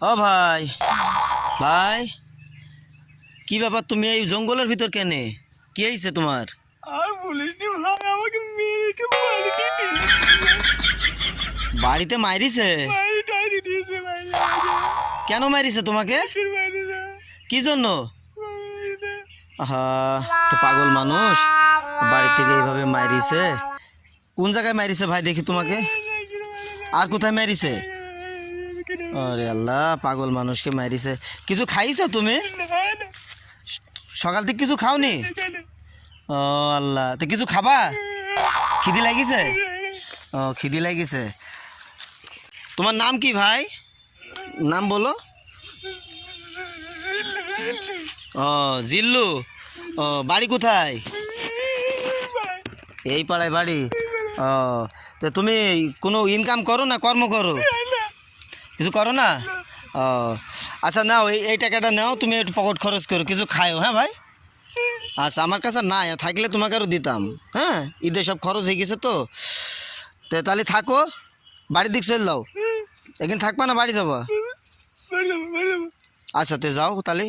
ও ভাই, ভাই কি ব্যাপার, তুমি এই জঙ্গলের ভিতর কেনে? কি হয়েছে তোমার? আর বলিস নি ভাই, আমাকে মেরেছে, বাড়িতে বাড়িতে মাইরিছে? টাইনি দিয়েছে ভাই। কেন মাইরিছে তোমাকে? কি জন্য? আহা, তো পাগল মানুষ, বাড়ি থেকে এইভাবে মাইরিছে। কোন জায়গায় মাইরিছে ভাই দেখি তোমাকে? আর কোথায় মাইরিছে? আরে আল্লাহ, পাগল মানুষকে মাইরিছে। কিছু খাইছো তুমি? সকাল থেকে কিছু খাওনি? ও আল্লাহ, তো কিছু খাবা? খিদি লাগিছে? ও খিদি লাগিছে। তোমার নাম কি ভাই? নাম বলো। ও জিল্লু। ও বাড়ি কোথায়? এই পাড়ায় বাড়ি। ও তো তুমি কোনো ইনকাম করো না কর্ম করো? কিছু করো না? ও আচ্ছা, নাও এই টাকাটা নাও, তুমি একটু পকেট খরচ করো, কিছু খাও। হ্যাঁ ভাই, আচ্ছা আমার কাছে না থাকলে তোমাকে আরও দিতাম। হ্যাঁ, ঈদে সব খরচ হয়ে গেছে তো তাহলে থাকো, বাড়ির দিক চলে যাও। একদিন থাকবা না বাড়ি যাবা? আচ্ছা তে যাও তাহলে।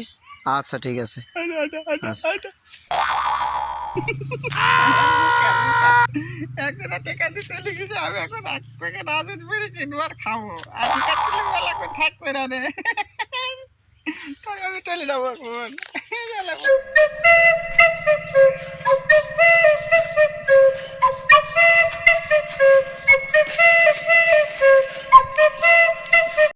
আচ্ছা ঠিক আছে। আচ্ছা। এখন টাকা দিয়ে চলে গেছে, আমি এখন এক প্যাকেট আদত বেড়ে কিনবো আর খাবো, আর টিকা কিনলে বলা করে থাকবে না রে। তাই আমি চলে যাবো এখন।